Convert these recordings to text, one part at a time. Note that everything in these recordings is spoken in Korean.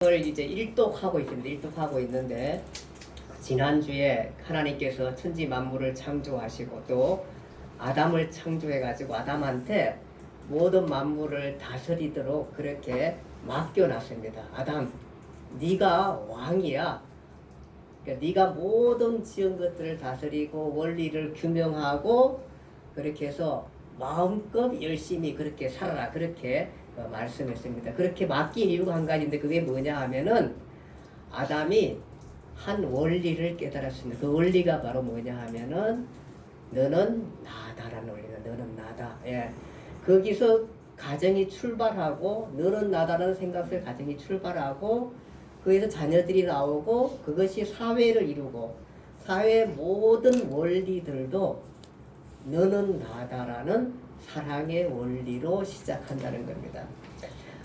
을 이제 일독하고 있습니다. 일독하고 있는데 지난주에 하나님께서 천지 만물을 창조하시고 또 아담을 창조해가지고 아담한테 모든 만물을 다스리도록 그렇게 맡겨놨습니다. 아담, 네가 왕이야. 그러니까 네가 모든 지은 것들을 다스리고 원리를 규명하고 그렇게 해서 마음껏 열심히 그렇게 살아라. 그렇게 말씀했습니다. 그렇게 맡긴 이유가 한 가지인데 그게 뭐냐 하면은 아담이 한 원리를 깨달았습니다. 그 원리가 바로 뭐냐 하면은 너는 나다라는 원리다. 너는 나다. 예. 거기서 가정이 출발하고 너는 나다라는 생각을 가정이 출발하고 거기서 자녀들이 나오고 그것이 사회를 이루고 사회의 모든 원리들도 너는 나다라는 사랑의 원리로 시작한다는 겁니다.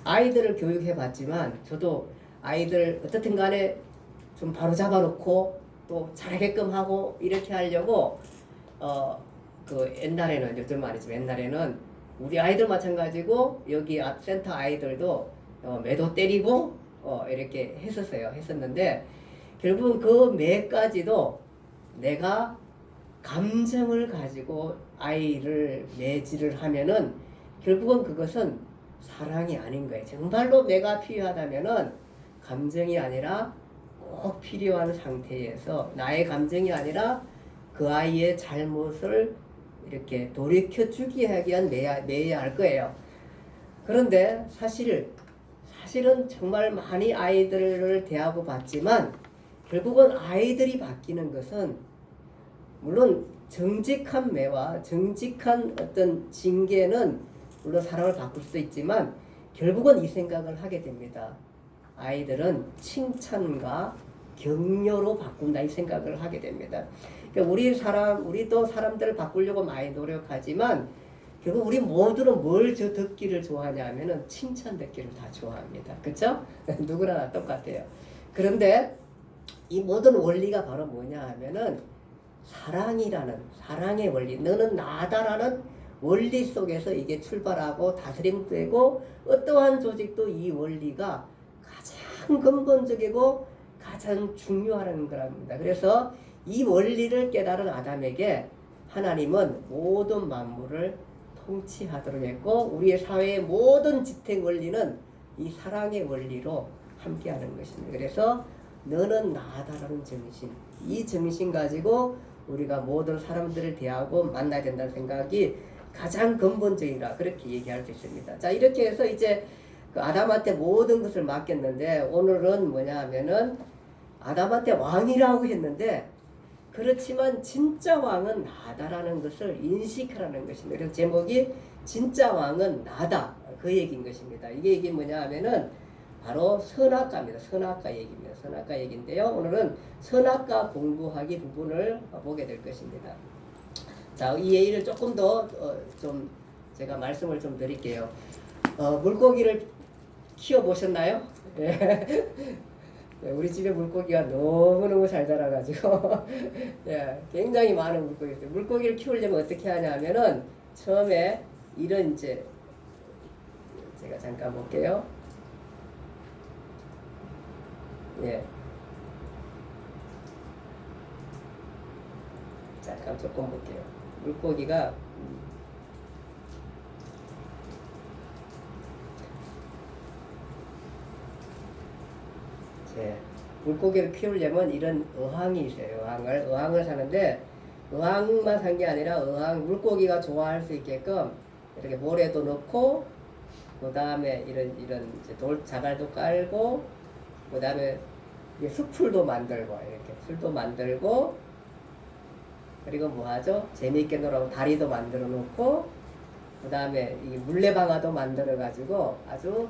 아이들을 교육해 봤지만 저도 아이들 어떻든 간에 좀 바로 잡아놓고 또 잘하게끔 하고 이렇게 하려고 그 옛날에는 요즘 말이지만 옛날에는 우리 아이들 마찬가지고 여기 센터 아이들도 매도 때리고 이렇게 했었는데 결국은 그 매까지도 내가 감정을 가지고 아이를 매질을 하면은 결국은 그것은 사랑이 아닌 거예요. 정말로 매가 필요하다면은 감정이 아니라 꼭 필요한 상태에서 나의 감정이 아니라 그 아이의 잘못을 이렇게 돌이켜주기 위한 매야 할 거예요. 그런데 사실은 정말 많이 아이들을 대하고 봤지만 결국은 아이들이 바뀌는 것은 물론 정직한 매와 정직한 어떤 징계는 물론 사람을 바꿀 수도 있지만 결국은 이 생각을 하게 됩니다. 아이들은 칭찬과 격려로 바꾼다 이 생각을 하게 됩니다. 그러니까 우리도 사람들을 바꾸려고 많이 노력하지만 결국 우리 모두는 뭘 듣기를 좋아하냐 하면은 칭찬 듣기를 다 좋아합니다. 그렇죠? 누구나 똑같아요. 그런데 이 모든 원리가 바로 뭐냐 하면은 사랑의 원리, 너는 나다라는 원리 속에서 이게 출발하고 다스림되고 어떠한 조직도 이 원리가 가장 근본적이고 가장 중요한 거랍니다. 그래서 이 원리를 깨달은 아담에게 하나님은 모든 만물을 통치하도록 했고 우리의 사회의 모든 지탱 원리는 이 사랑의 원리로 함께하는 것입니다. 그래서 너는 나다라는 정신, 이 정신 가지고 우리가 모든 사람들을 대하고 만나야 된다는 생각이 가장 근본적이라 그렇게 얘기할 수 있습니다. 자, 이렇게 해서 이제 그 아담한테 모든 것을 맡겼는데 오늘은 뭐냐 하면은 아담한테 왕이라고 했는데 그렇지만 진짜 왕은 나다라는 것을 인식하라는 것입니다. 그래서 제목이 진짜 왕은 나다 그 얘기인 것입니다. 이게 뭐냐 하면은 바로 선악과입니다. 선악과 얘기입니다. 선악과 얘기인데요. 오늘은 선악과 공부하기 부분을 보게 될 것입니다. 자, 이 얘기를 조금 더 좀 제가 말씀을 좀 드릴게요. 물고기를 키워 보셨나요? 예. 우리 집에 물고기가 너무너무 잘 자라가지고 예, 굉장히 많은 물고기 있어요. 물고기를 키우려면 어떻게 하냐면은 처음에 이런 이제 제가 잠깐 볼게요. 예. 잠깐 조금 볼게요. 물고기가 물고기를 키우려면 이런 어항이 있어요. 어항을 사는데 어항만 산 게 아니라 물고기가 좋아할 수 있게끔 이렇게 모래도 넣고 그 다음에 이런 이제 자갈도 깔고 그 다음에 숲풀도 만들고 이렇게 풀도 만들고 그리고 뭐 하죠? 재미있게 놀라고 다리도 만들어 놓고 그 다음에 이 물레방아도 만들어 가지고 아주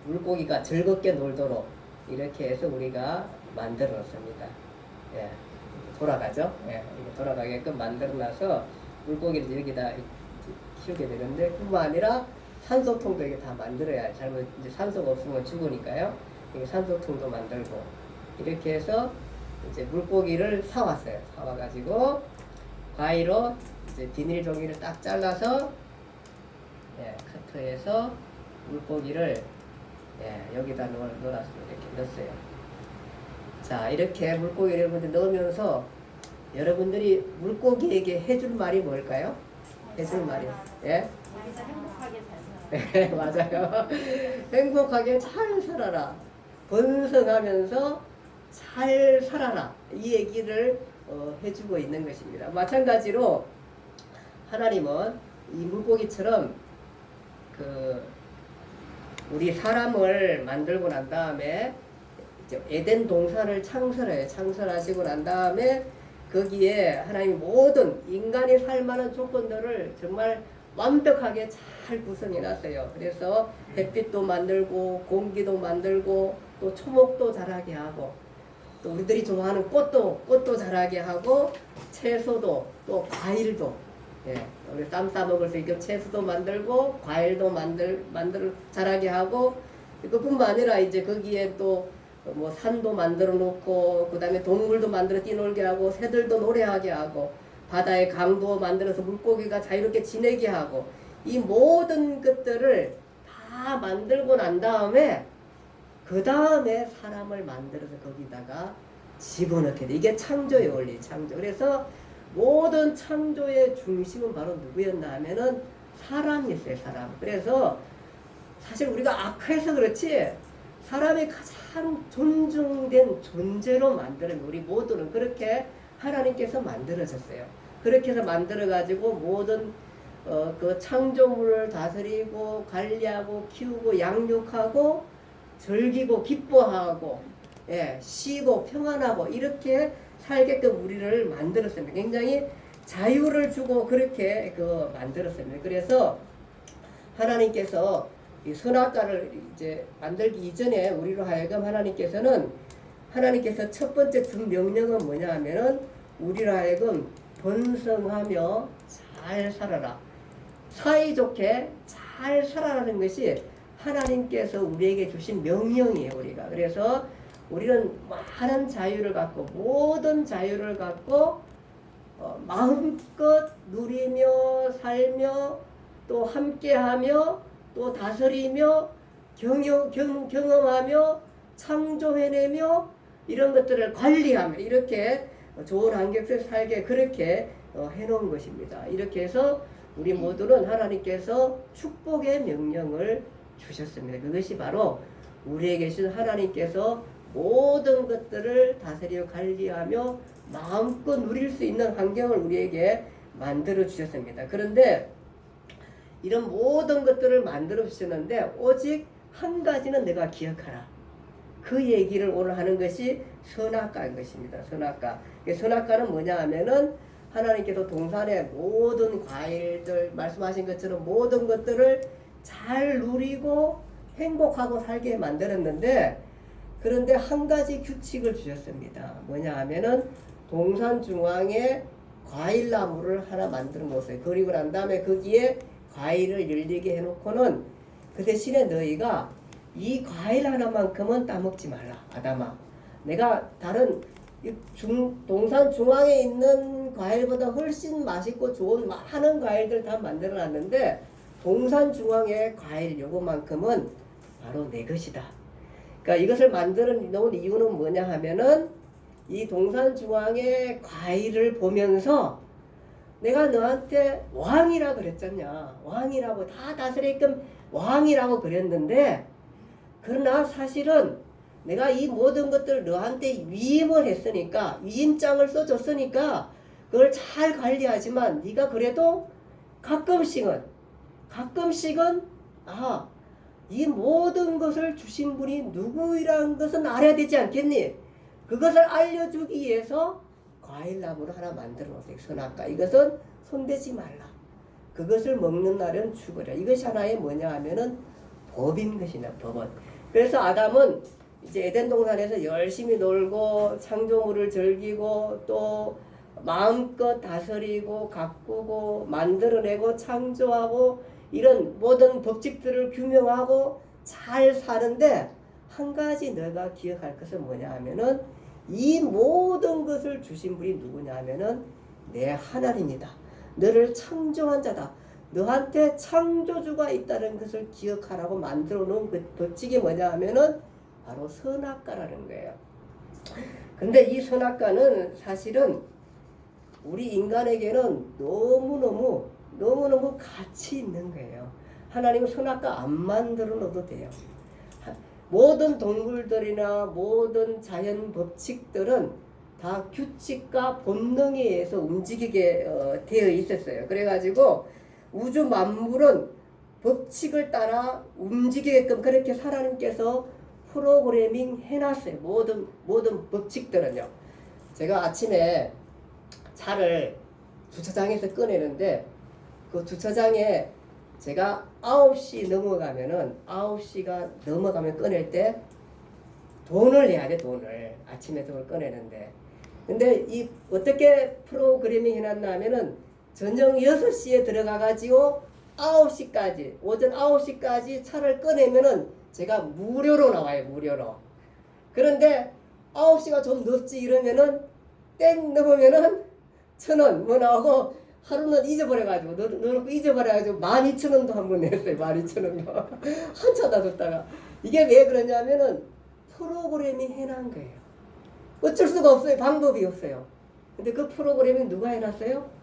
물고기가 즐겁게 놀도록 이렇게 해서 우리가 만들어 놓습니다. 예, 돌아가죠? 예, 이렇게 돌아가게끔 만들어 놔서 물고기를 여기다 키우게 되는데 뿐만 아니라 산소통도 이게 다 만들어야 잘못 이제 산소가 없으면 죽으니까요. 산소통도 만들고 이렇게 해서 이제 물고기를 사왔어요. 사와가지고 가위로 이제 비닐 종이를 딱 잘라서 예, 커트해서 물고기를 예, 여기다 넣어놨어요. 이렇게 넣었어요. 자, 이렇게 물고기 여러분들 넣으면서 여러분들이 물고기에게 해줄 말이 뭘까요? 해줄 말이, 예? 여기서 행복하게 잘 살아. 네, 맞아요. 행복하게 잘 살아라. 번성하면서 잘 살아라. 이 얘기를 해주고 있는 것입니다. 마찬가지로 하나님은 이 물고기처럼 우리 사람을 만들고 난 다음에 이제 에덴 동산을 창설해요. 창설하시고 난 다음에 거기에 하나님이 모든 인간이 살만한 조건들을 정말 완벽하게 잘 구성해 놨어요. 그래서 햇빛도 만들고 공기도 만들고 또 초목도 자라게 하고 또 우리들이 좋아하는 꽃도 자라게 하고 채소도 또 과일도, 예, 우리 쌈 싸 먹을 수 있게 채소도 만들고 과일도 만들 자라게 하고 그뿐만 아니라 이제 거기에 또 뭐 산도 만들어 놓고 그다음에 동물도 만들어 뛰놀게 하고 새들도 노래하게 하고 바다의 강도 만들어서 물고기가 자유롭게 지내게 하고 이 모든 것들을 다 만들고 난 다음에 그 다음에 사람을 만들어서 거기다가 집어넣게 돼. 이게 창조의 원리, 창조. 그래서 모든 창조의 중심은 바로 누구였나 하면은 사람이었어요, 사람. 그래서 사실 우리가 악해서 그렇지 사람이 가장 존중된 존재로 만드는 우리 모두는 그렇게 하나님께서 만들어졌어요. 그렇게 해서 만들어가지고 모든 그 창조물을 다스리고 관리하고 키우고 양육하고 즐기고 기뻐하고, 예, 쉬고 평안하고 이렇게 살게끔 우리를 만들었습니다. 굉장히 자유를 주고 그렇게 만들었습니다. 그래서 하나님께서 이 선악과를 이제 만들기 이전에 우리로 하여금 하나님께서 첫 번째 준 명령은 뭐냐 하면은 우리로 하여금 번성하며 잘 살아라. 사이좋게 잘 살아라는 것이 하나님께서 우리에게 주신 명령이에요, 우리가. 그래서 우리는 많은 자유를 갖고 모든 자유를 갖고 마음껏 누리며 살며 또 함께하며 또 다스리며 경험하며 창조해내며 이런 것들을 관리하며 이렇게 좋은 환경에서 살게 그렇게 해놓은 것입니다. 이렇게 해서 우리 모두는 하나님께서 축복의 명령을 주셨습니다. 그것이 바로 우리에게 주신 하나님께서 모든 것들을 다스리고 관리하며 마음껏 누릴 수 있는 환경을 우리에게 만들어 주셨습니다. 그런데 이런 모든 것들을 만들어 주셨는데 오직 한 가지는 내가 기억하라. 그 얘기를 오늘 하는 것이 선악과인 것입니다. 선악과. 선악과는 뭐냐 하면은 하나님께서 동산의 모든 과일들 말씀하신 것처럼 모든 것들을 잘 누리고 행복하고 살게 만들었는데 그런데 한 가지 규칙을 주셨습니다. 뭐냐 하면은 동산 중앙에 과일나무를 하나 만들어 놓으세요. 그리고 난 다음에 거기에 과일을 열리게 해놓고는 그 대신에 너희가 이 과일 하나만큼은 따먹지 말라. 아담아, 내가 다른 동산 중앙에 있는 과일보다 훨씬 맛있고 좋은 많은 과일들 다 만들어 놨는데 동산 중앙의 과일 요거만큼은 바로 내 것이다. 그러니까 이것을 만들어 놓은 이유는 뭐냐 하면은 이 동산 중앙의 과일을 보면서 내가 너한테 왕이라 그랬잖냐. 왕이라고 다 다스리게끔 왕이라고 그랬는데 그러나 사실은 내가 이 모든 것들을 너한테 위임을 했으니까 위임장을 써줬으니까 그걸 잘 관리하지만 네가 그래도 가끔씩은 이 모든 것을 주신 분이 누구이라는 것은 알아야 되지 않겠니? 그것을 알려주기 위해서 과일나무를 하나 만들어 놓으세요. 선악과. 이것은 손대지 말라. 그것을 먹는 날은 죽으라. 이것이 하나의 뭐냐 하면은 법인 것이냐, 법은. 그래서 아담은 이제 에덴 동산에서 열심히 놀고 창조물을 즐기고 또 마음껏 다스리고 가꾸고 만들어내고 창조하고 이런 모든 법칙들을 규명하고 잘 사는데 한 가지 너가 기억할 것은 뭐냐 하면은 이 모든 것을 주신 분이 누구냐 하면은 내 하나님이다. 너를 창조한 자다. 너한테 창조주가 있다는 것을 기억하라고 만들어 놓은 그 법칙이 뭐냐 하면은 바로 선악과라는 거예요. 근데 이 선악과는 사실은 우리 인간에게는 너무너무 가치 있는 거예요. 하나님은 선악과 안 만들어 놓어도 돼요. 모든 동물들이나 모든 자연 법칙들은 다 규칙과 본능에 의해서 움직이게 되어 있었어요. 그래가지고 우주 만물은 법칙을 따라 움직이게끔 그렇게 하나님께서 프로그래밍 해놨어요. 모든 법칙들은요. 제가 아침에 차를 주차장에서 꺼내는데 그 주차장에 제가 9시 넘어가면은 9시가 넘어가면 꺼낼 때 돈을 내야 돼. 돈을 아침에 돈을 꺼내는데 근데 이 어떻게 프로그래밍 해놨나 하면은 저녁 6시에 들어가 가지고 9시까지 오전 9시까지 차를 꺼내면은 제가 무료로 나와요. 무료로. 그런데 9시가 좀 늦지 이러면은 땡 넘으면은 1,000원 뭐 나오고 하루는 잊어버려가지고 넣어놓고 잊어버려가지고 12,000원도 한 번 냈어요. 12,000원도 한참 놔뒀다가 이게 왜 그러냐면은 프로그래밍 해놓은 거예요. 어쩔 수가 없어요. 방법이 없어요. 근데 그 프로그래밍 누가 해놨어요?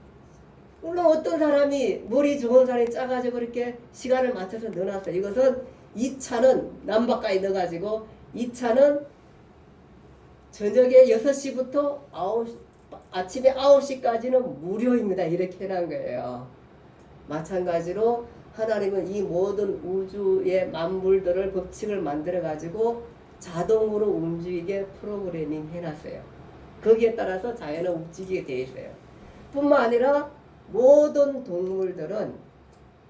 물론 어떤 사람이 머리 좋은 사람이 짜가지고 이렇게 시간을 맞춰서 넣어놨어요. 이것은 이 차는 남바까지 넣어가지고 이 차는 저녁에 6시부터 아침에 9시까지는 무료입니다. 이렇게 해놓은 거예요. 마찬가지로 하나님은 이 모든 우주의 만물들을 법칙을 만들어 가지고 자동으로 움직이게 프로그래밍 해놨어요. 거기에 따라서 자연은 움직이게 되어 있어요. 뿐만 아니라 모든 동물들은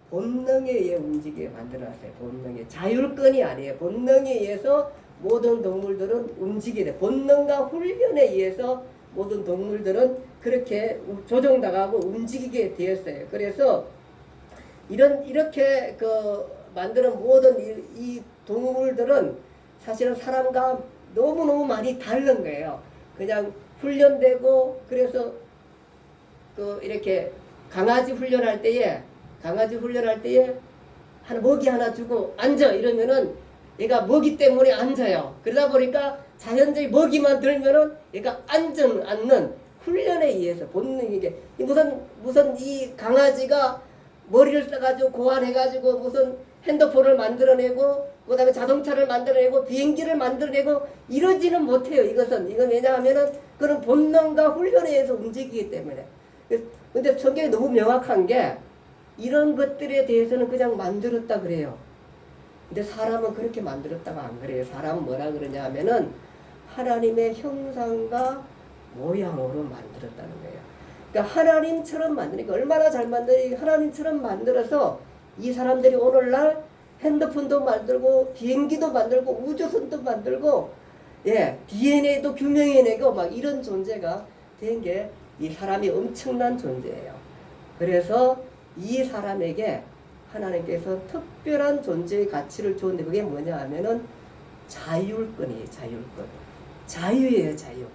본능에 의해 움직이게 만들어놨어요. 본능에. 자율권이 아니에요. 본능에 의해서 모든 동물들은 움직이게 돼. 본능과 훈련에 의해서 모든 동물들은 그렇게 조종당하고 움직이게 되었어요. 그래서 이렇게 만드는 모든 이 동물들은 사실은 사람과 너무너무 많이 다른 거예요. 그냥 훈련되고 그래서 이렇게 강아지 훈련할 때에 먹이 하나 주고 앉아 이러면은 얘가 먹이 때문에 앉아요. 그러다 보니까 자연적인 먹이만 들면은 얘가 앉는 훈련에 의해서 본능이게 무슨 이 강아지가 머리를 써가지고 고안해가지고 무슨 핸드폰을 만들어내고 그다음에 자동차를 만들어내고 비행기를 만들어내고 이러지는 못해요. 이건 왜냐하면은 그런 본능과 훈련에 의해서 움직이기 때문에. 근데 성경이 너무 명확한 게 이런 것들에 대해서는 그냥 만들었다 그래요. 근데 사람은 그렇게 만들었다가 안 그래요. 사람은 뭐라 그러냐 하면은 하나님의 형상과 모양으로 만들었다는 거예요. 그러니까 하나님처럼 만드니까 얼마나 잘 만드니 하나님처럼 만들어서 이 사람들이 오늘날 핸드폰도 만들고 비행기도 만들고 우주선도 만들고 DNA도 규명해내고 막 이런 존재가 된 게 이 사람이 엄청난 존재예요. 그래서 이 사람에게 하나님께서 특별한 존재의 가치를 줬는데 그게 뭐냐 하면은 자율권이에요. 자유예요. 자유.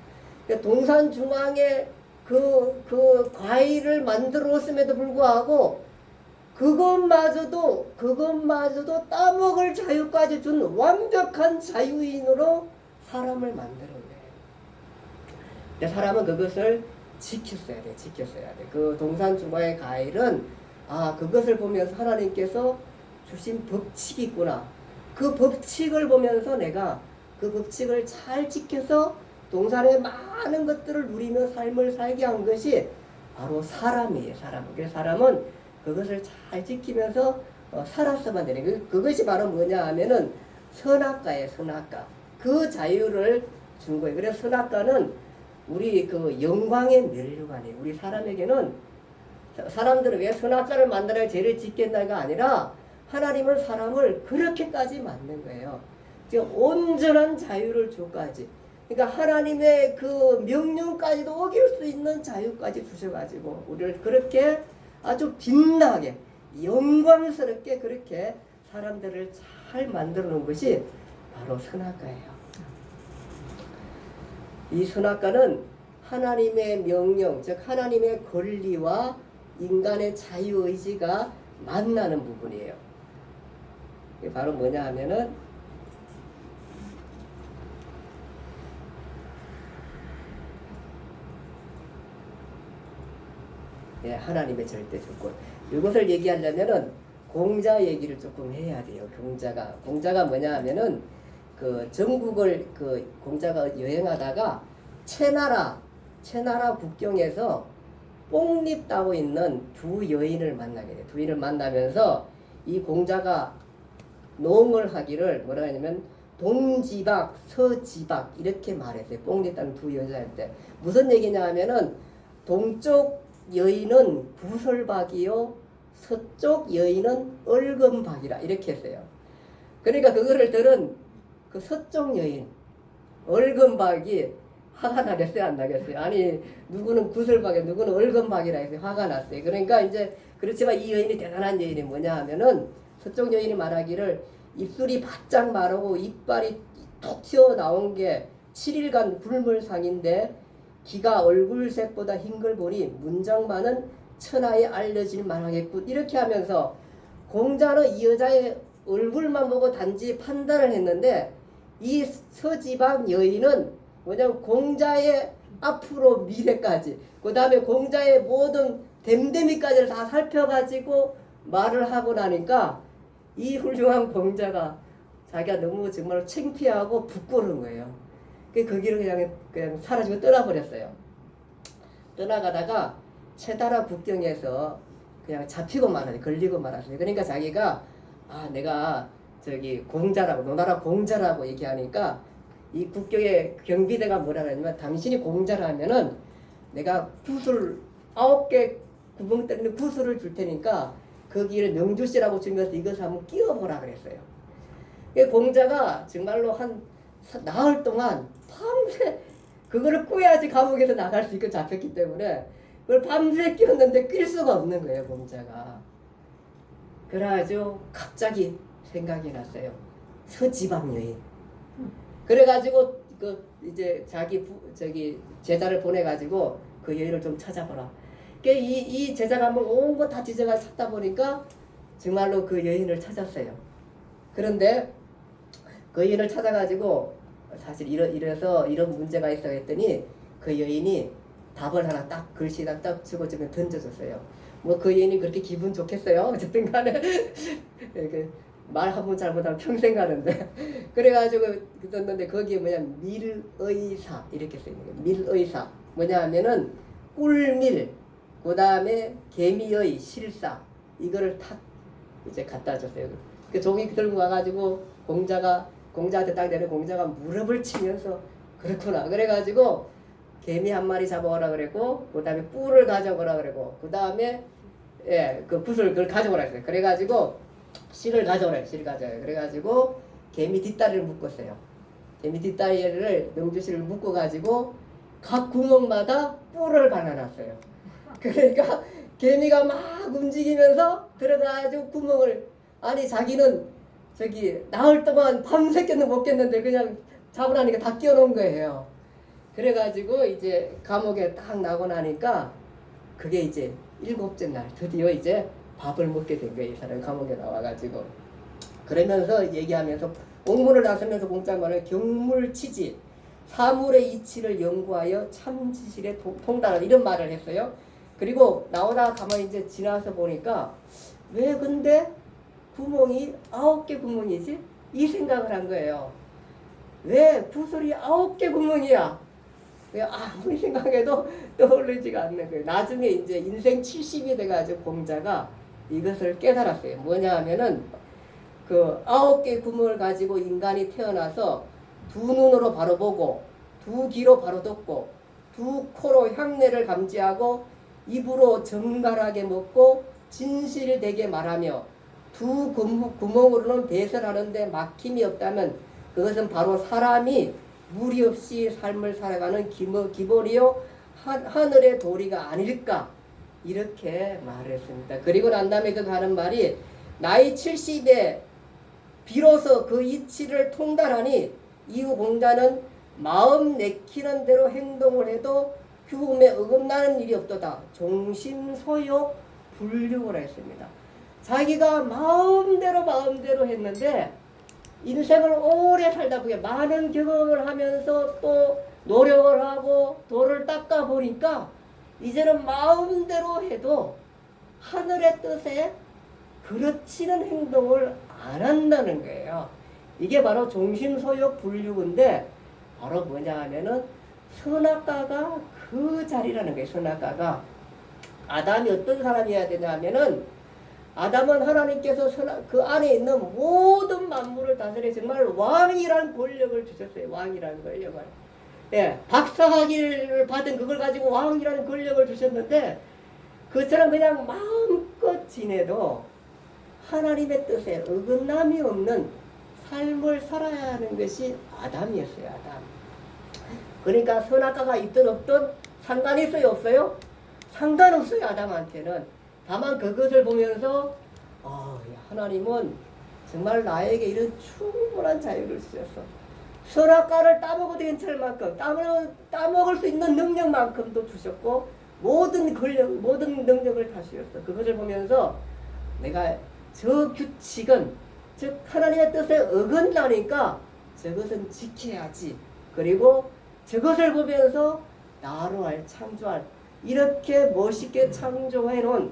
그러니까 동산 중앙에 그 과일을 만들었음에도 불구하고 그것마저도 따먹을 자유까지 준 완벽한 자유인으로 사람을 만드는 거예요. 근데 사람은 그것을 지켰어야 돼. 그 동산 중앙의 과일은 그것을 보면서 하나님께서 주신 법칙이 있구나. 그 법칙을 보면서 내가 그 법칙을 잘 지켜서 동산의 많은 것들을 누리며 삶을 살게 한 것이 바로 사람이에요. 그래서 사람은 그것을 잘 지키면서 살았어만 되는 거예요. 그것이 바로 뭐냐 하면은 선악과예요. 선악과. 그 자유를 준 거예요. 그래서 선악과는 우리 영광의 면류관이에요. 우리 사람에게는 사람들은 왜 선악과를 만들어야 죄를 짓겠나가 아니라 하나님은 사람을 그렇게까지 만든 거예요. 지금 온전한 자유를 주까지. 그러니까 하나님의 그 명령까지도 어길 수 있는 자유까지 주셔가지고 우리를 그렇게 아주 빛나게 영광스럽게 그렇게 사람들을 잘 만들어 놓은 것이 바로 선악과예요. 이 선악과는 하나님의 명령, 즉 하나님의 권리와 인간의 자유의지가 만나는 부분이에요. 이게 바로 뭐냐 하면은 하나님의 절대 조건. 이것을 얘기하려면은 공자 얘기를 조금 해야 돼요. 공자가 뭐냐 하면은 그 전국을 그 공자가 여행하다가 채나라 국경에서 뽕잎 따고 있는 두 여인을 만나게 돼요. 두 여인을 만나면서 이 공자가 농을 하기를 뭐라 하냐면 동지박 서지박 이렇게 말했어요. 뽕잎 따는 두 여자한테 무슨 얘기냐 하면은 동쪽 여인은 부설박이요 서쪽 여인은 얼금박이라 이렇게 했어요. 그러니까 그거를 들은 그 서쪽 여인 얼금박이 화가 나겠어요 안 나겠어요? 아니 누구는 구슬박이 누구는 얼금박이라 해서 화가 났어요. 그러니까 이제 그렇지만 이 여인이 대단한 여인이 뭐냐 하면은 서쪽 여인이 말하기를 입술이 바짝 마르고 이빨이 톡 튀어나온 게 7일간 굶을 상인데 기가 얼굴색보다 흰 걸 보니 문장만은 천하에 알려질 만하겠군. 이렇게 하면서 공자는 이 여자의 얼굴만 보고 단지 판단을 했는데 이 서지방 여인은 뭐냐면 공자의 앞으로 미래까지 그 다음에 공자의 모든 됨됨이까지를 다 살펴가지고 말을 하고 나니까 이 훌륭한 공자가 자기가 너무 정말 창피하고 부끄러운 거예요. 그 길을 그냥 사라지고 떠나버렸어요. 떠나가다가 채다라 국경에서 그냥 잡히고 말았어요. 걸리고 말았어요. 그러니까 자기가 내가 저기 공자라고 노나라 공자라고 얘기하니까 이 국경의 경비대가 뭐라 그러냐면 당신이 공자라면은 내가 구슬 9개 구멍 뚫는 구슬을 줄 테니까 거기를 명주씨라고 주면서 이것을 한번 끼워보라 그랬어요. 공자가 정말로 한 나흘 동안 밤새 그거를 꾸야지 감옥에서 나갈 수 있게 잡혔기 때문에 그걸 밤새 끼웠는데 낄 수가 없는 거예요 공자가. 그래가지고 갑자기 생각이 났어요. 서지방 여인. 그래가지고 그 이제 저기 제자를 보내가지고 그 여인을 좀 찾아보라. 이 제자가 한번 온 거 다 뒤져가 찾다 보니까 정말로 그 여인을 찾았어요. 그런데 그 여인을 찾아가지고 사실 이래서 이런 문제가 있어 했더니 그 여인이 답을 하나 딱 글씨에다 딱 치고 좀 던져줬어요. 뭐 그 여인이 그렇게 기분 좋겠어요. 어쨌든 간에 말 한 번 잘못하면 평생 가는데 그래가지고 떴는데 거기에 뭐냐면 밀의사 이렇게 써있는 거예요. 밀의사 뭐냐 하면은 꿀밀 그 다음에 개미의 실사 이거를 탁 이제 갖다 줬어요. 그 종이 들고 와가지고 공자한테 딱 내는 공자가 무릎을 치면서 그렇구나 그래가지고 개미 한 마리 잡아오라 그랬고 그 다음에 꿀을 가져오라 그랬고 그 다음에 그 붓을 그걸 가져오라 했어요. 그래가지고 실을 가져오라 그래가지고 개미 뒷다리를 묶었어요. 개미 뒷다리를 명주실을 묶어가지고 각 구멍마다 뿔을 갈아놨어요. 그러니까 개미가 막 움직이면서 들어가가지고 구멍을 자기는 저기 나흘 동안 밤새겠는 못 깼는데 그냥 잡으라니까 다 끼워놓은 거예요. 그래가지고 이제 감옥에 딱 나고 나니까 그게 이제 7째 날 드디어 이제 밥을 먹게 된 거예요. 이 사람이 감옥에 나와가지고 그러면서 얘기하면서 옥문을 나서면서 공자말을 경물치지 사물의 이치를 연구하여 참지실에 통달하라 이런 말을 했어요. 그리고 나오다가 가만히 이제 지나서 보니까 왜 근데 구멍이 9개 구멍이지? 이 생각을 한 거예요. 왜 구슬이 9개 구멍이야? 왜 아무리 생각해도 떠오르지가 않는 거예요. 나중에 이제 인생 70이 돼가지고 공자가 이것을 깨달았어요. 뭐냐 하면은 그 9개 구멍을 가지고 인간이 태어나서 두 눈으로 바로 보고 두 귀로 바로 듣고 두 코로 향내를 감지하고 입으로 정갈하게 먹고 진실되게 말하며 두 구멍으로는 배설하는데 막힘이 없다면 그것은 바로 사람이 무리 없이 삶을 살아가는 기본이요 하늘의 도리가 아닐까 이렇게 말했습니다. 그리고 난 다음에 그 가는 말이 나이 70에 비로소 그 이치를 통달하니 이후 공자는 마음 내키는 대로 행동을 해도 규범에 어긋나는 일이 없도다. 종심소욕 불류라 했습니다. 자기가 마음대로 했는데 인생을 오래 살다 보니 많은 경험을 하면서 또 노력을 하고 도를 닦아 보니까 이제는 마음대로 해도 하늘의 뜻에 그렇지는 행동을 안 한다는 거예요. 이게 바로 종심소욕 불육인데 바로 뭐냐 하면은 선악과가 그 자리라는 거예요. 선악과가 아담이 어떤 사람이어야 되냐 하면은 아담은 하나님께서 그 안에 있는 모든 만물을 다스려 정말 왕이란 권력을 주셨어요. 왕이라는 권력을. 예, 박사학위를 받은 그걸 가지고 왕이라는 권력을 주셨는데 그처럼 그냥 마음껏 지내도 하나님의 뜻에 어긋남이 없는 삶을 살아야 하는 것이 아담이었어요. 아담. 그러니까 선악과가 있든 없든 상관이 있어요? 없어요? 상관없어요. 아담한테는. 다만 그것을 보면서 하나님은 정말 나에게 이런 충분한 자유를 주셨어. 선악과를 따먹어도 괜찮을 만큼 따먹을 수 있는 능력만큼도 주셨고 모든 권력, 모든 능력을 다 주셨어. 그것을 보면서 내가 저 규칙은 즉 하나님의 뜻에 어긋나니까 저것은 지켜야지. 그리고 저것을 보면서 나로 창조할 이렇게 멋있게 창조해 놓은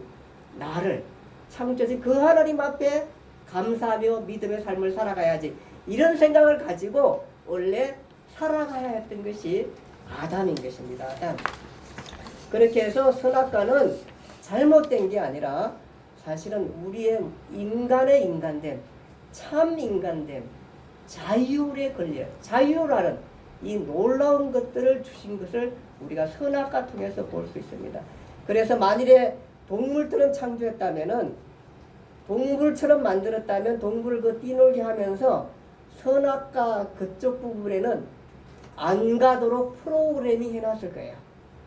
나를 창조지 그 하나님 앞에 감사하며 믿음의 삶을 살아가야지. 이런 생각을 가지고 원래 살아가야 했던 것이 아담인 것입니다. 아담. 그렇게 해서 선악과는 잘못된 게 아니라 사실은 우리의 인간의 인간됨, 참 인간됨, 자유에 걸려 자유라는 이 놀라운 것들을 주신 것을 우리가 선악과 통해서 볼 수 있습니다. 그래서 만일에 동물들은 창조했다면은 동물처럼 만들었다면 동물을 그 뛰놀게 하면서 선악과 그쪽 부분에는 안 가도록 프로그램이 해놨을 거예요.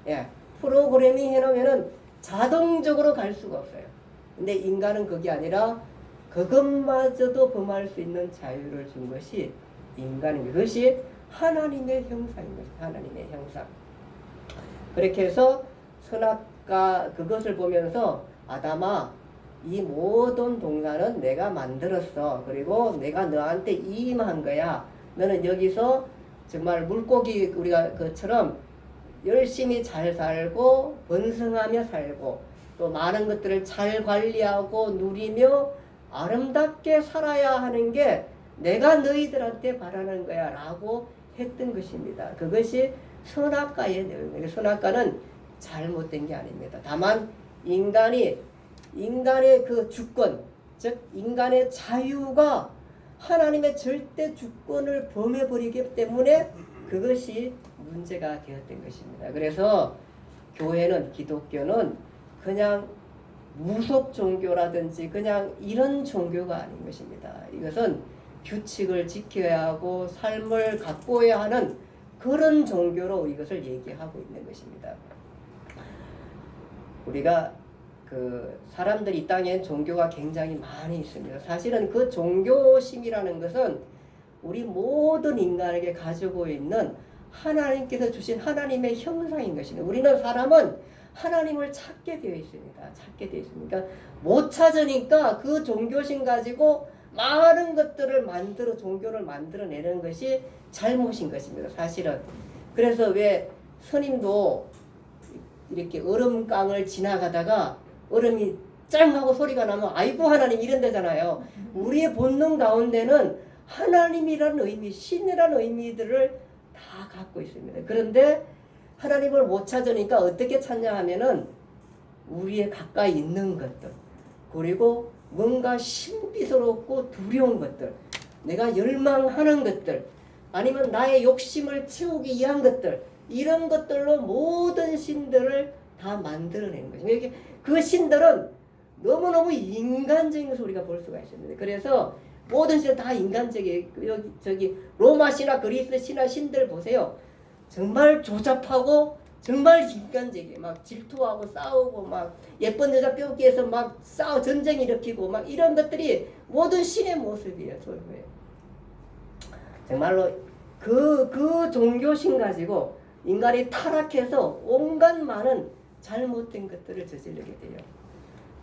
예, 프로그램이 해놓으면은 자동적으로 갈 수가 없어요. 근데 인간은 그게 아니라 그것마저도 범할 수 있는 자유를 준 것이 인간입니다. 그것이 하나님의 형상인 것입니다. 하나님의 형상. 그렇게 해서 선악과 그것을 보면서 아담아 이 모든 동산은 내가 만들었어. 그리고 내가 너한테 임한 거야. 너는 여기서 정말 물고기 우리가 그처럼 열심히 잘 살고 번성하며 살고 또 많은 것들을 잘 관리하고 누리며 아름답게 살아야 하는 게 내가 너희들한테 바라는 거야 라고 했던 것입니다. 그것이 선악과의 내용이에요. 선악과는 잘못된 게 아닙니다. 다만 인간의 그 주권, 즉 인간의 자유가 하나님의 절대 주권을 범해버리기 때문에 그것이 문제가 되었던 것입니다. 그래서 교회는, 기독교는 그냥 무속 종교라든지 그냥 이런 종교가 아닌 것입니다. 이것은 규칙을 지켜야 하고 삶을 가꿔야 하는 그런 종교로 이것을 얘기하고 있는 것입니다. 우리가 그 사람들이 이 땅에 종교가 굉장히 많이 있습니다. 사실은 그 종교심이라는 것은 우리 모든 인간에게 가지고 있는 하나님께서 주신 하나님의 형상인 것입니다. 우리는 사람은 하나님을 찾게 되어 있습니다. 찾게 되어 있습니다. 못 찾으니까 그 종교심 가지고 많은 것들을 종교를 만들어내는 것이 잘못인 것입니다. 사실은. 그래서 왜 스님도 이렇게 얼음강을 지나가다가 얼음이 짱 하고 소리가 나면 아이고 하나님 이런 데잖아요. 우리의 본능 가운데는 하나님이라는 의미, 신이라는 의미들을 다 갖고 있습니다. 그런데 하나님을 못 찾으니까 어떻게 찾냐 하면은 우리의 가까이 있는 것들, 그리고 뭔가 신비스럽고 두려운 것들, 내가 열망하는 것들, 아니면 나의 욕심을 채우기 위한 것들, 이런 것들로 모든 신들을 다 만들어내는 거죠. 그 신들은 너무너무 인간적인 것을 우리가 볼 수가 있습니다. 그래서 모든 신은 다 인간적이에요. 저기 로마 신화, 그리스 신화 신들 보세요. 정말 조잡하고 정말 인간적이에요. 막 질투하고 싸우고 막 예쁜 여자 뼈기에서 막 전쟁 일으키고 막 이런 것들이 모든 신의 모습이에요. 정말로 그 종교신 가지고 인간이 타락해서 온갖 많은 잘못된 것들을 저지르게 돼요.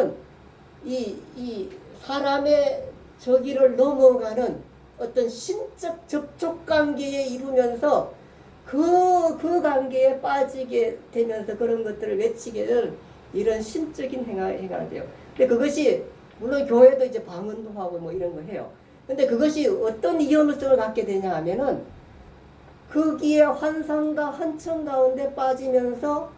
보면은 이 사람의 저기를 넘어가는 어떤 신적 접촉 관계에 이루면서 그 관계에 빠지게 되면서 그런 것들을 외치게 되는 이런 신적인 행위가 돼요. 근데 그것이 물론 교회도 이제 방언도 하고 뭐 이런 거 해요. 근데 그것이 어떤 위험성을 갖게 되냐 하면은 거기에 환상과 환청 가운데 빠지면서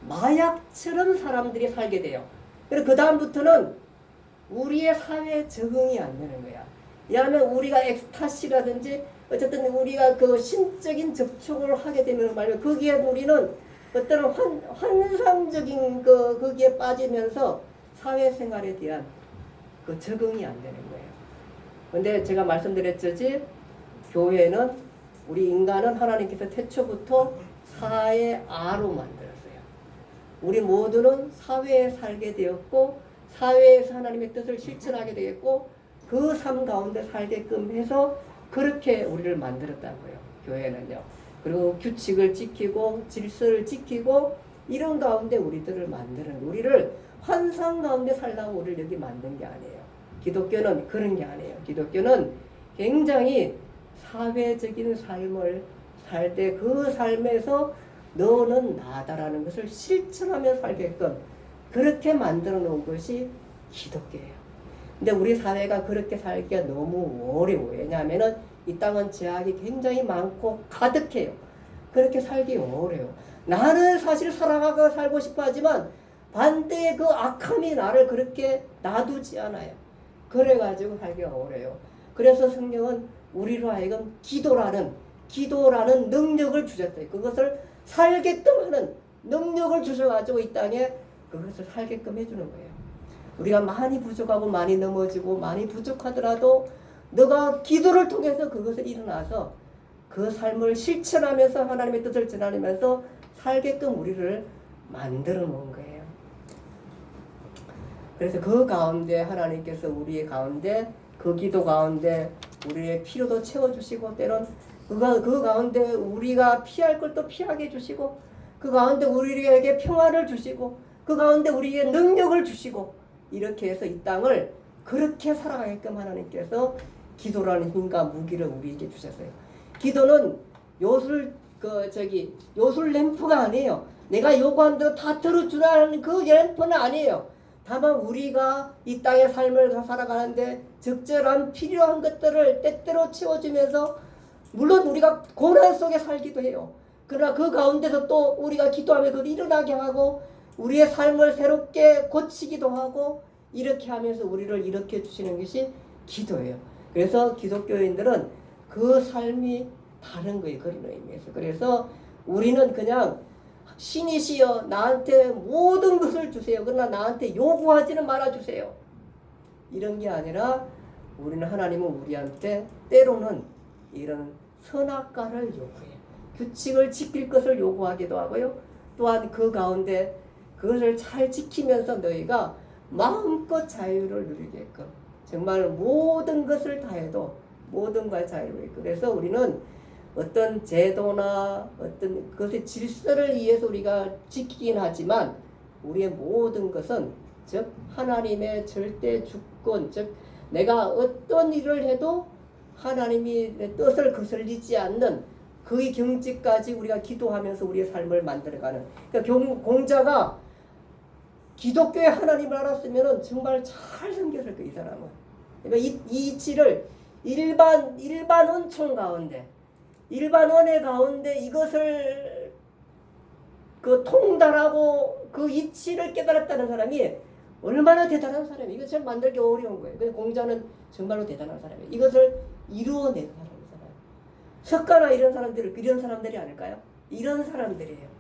마약처럼 사람들이 살게 돼요. 그리고 그 다음부터는 우리의 사회에 적응이 안 되는 거야. 왜냐하면 우리가 엑스타시라든지 어쨌든 우리가 그 신적인 접촉을 하게 되면 말이야 거기에 우리는 어떤 환상적인 거기에 빠지면서 사회생활에 대한 그 적응이 안 되는 거예요. 근데 제가 말씀드렸듯이 교회는 우리 인간은 하나님께서 태초부터 사회아로 만들었어요. 우리 모두는 사회에 살게 되었고 사회에서 하나님의 뜻을 실천하게 되겠고 그 삶 가운데 살게끔 해서 그렇게 우리를 만들었다고요. 교회는요. 그리고 규칙을 지키고 질서를 지키고 이런 가운데 우리들을 만드는, 우리를 환상 가운데 살라고 우리를 여기 만든 게 아니에요. 기독교는 그런 게 아니에요. 기독교는 굉장히 사회적인 삶을 살 때 그 삶에서 너는 나다라는 것을 실천하며 살게끔 그렇게 만들어 놓은 것이 기독교예요. 근데 우리 사회가 그렇게 살기가 너무 어려워요. 왜냐하면 이 땅은 죄악이 굉장히 많고 가득해요. 그렇게 살기 어려워요. 나는 사실 살아가고 살고 싶어 하지만 반대의 그 악함이 나를 그렇게 놔두지 않아요. 그래가지고 살기 어려워요. 그래서 성령은 우리로 하여금 기도라는 능력을 주셨어요. 그것을 살게끔 하는 능력을 주셔가지고 이 땅에 그것을 살게끔 해주는 거예요. 우리가 많이 부족하고 많이 넘어지고 많이 부족하더라도 너가 기도를 통해서 그것을 일어나서 그 삶을 실천하면서 하나님의 뜻을 전하면서 살게끔 우리를 만들어 놓은 거예요. 그래서 그 가운데 하나님께서 우리의 가운데 그 기도 가운데 우리의 필요도 채워주시고 때론 그 가운데 우리가 피할 걸 또 피하게 해주시고 그 가운데 우리에게 평안을 주시고 그 가운데 우리에게 능력을 주시고 이렇게 해서 이 땅을 그렇게 살아가게끔 하나님께서 기도라는 힘과 무기를 우리에게 주셨어요. 기도는 요술 램프가 아니에요. 내가 요구한 대로 다 들어주라는 그 램프는 아니에요. 다만 우리가 이 땅의 삶을 살아가는데 적절한 필요한 것들을 때때로 채워주면서 물론 우리가 고난 속에 살기도 해요. 그러나 그 가운데서 또 우리가 기도하며 그걸 일어나게 하고 우리의 삶을 새롭게 고치기도 하고 이렇게 하면서 우리를 일으켜 주시는 것이 기도예요. 그래서 기독교인들은 그 삶이 다른 거예요. 그런 의미에서. 그래서 우리는 그냥 신이시여 나한테 모든 것을 주세요. 그러나 나한테 요구하지는 말아주세요. 이런 게 아니라 우리는 하나님은 우리한테 때로는 이런 선악과를 요구해요. 규칙을 지킬 것을 요구하기도 하고요. 또한 그 가운데 그것을 잘 지키면서 너희가 마음껏 자유를 누리게끔 정말 모든 것을 다 해도 모든 것 자유를. 그래서 우리는 어떤 제도나 어떤 그것의 질서를 위해서 우리가 지키긴 하지만 우리의 모든 것은 즉 하나님의 절대 주권, 즉 내가 어떤 일을 해도 하나님이 내 뜻을 거슬리지 않는 그의 경지까지 우리가 기도하면서 우리의 삶을 만들어가는. 그러니까 공자가 기독교의 하나님을 알았으면 정말 잘 섬겼을 거예요. 이 사람은. 그러니까 이 이치를 일반 은총 가운데, 일반 은혜 가운데 이것을 그 통달하고 그 이치를 깨달았다는 사람이 얼마나 대단한 사람이에요. 이것을 만들기 어려운 거예요. 근데 공자는 정말로 대단한 사람이에요. 이것을 이루어낸 사람이잖아요. 석가나 이런 사람들이 아닐까요? 이런 사람들이에요.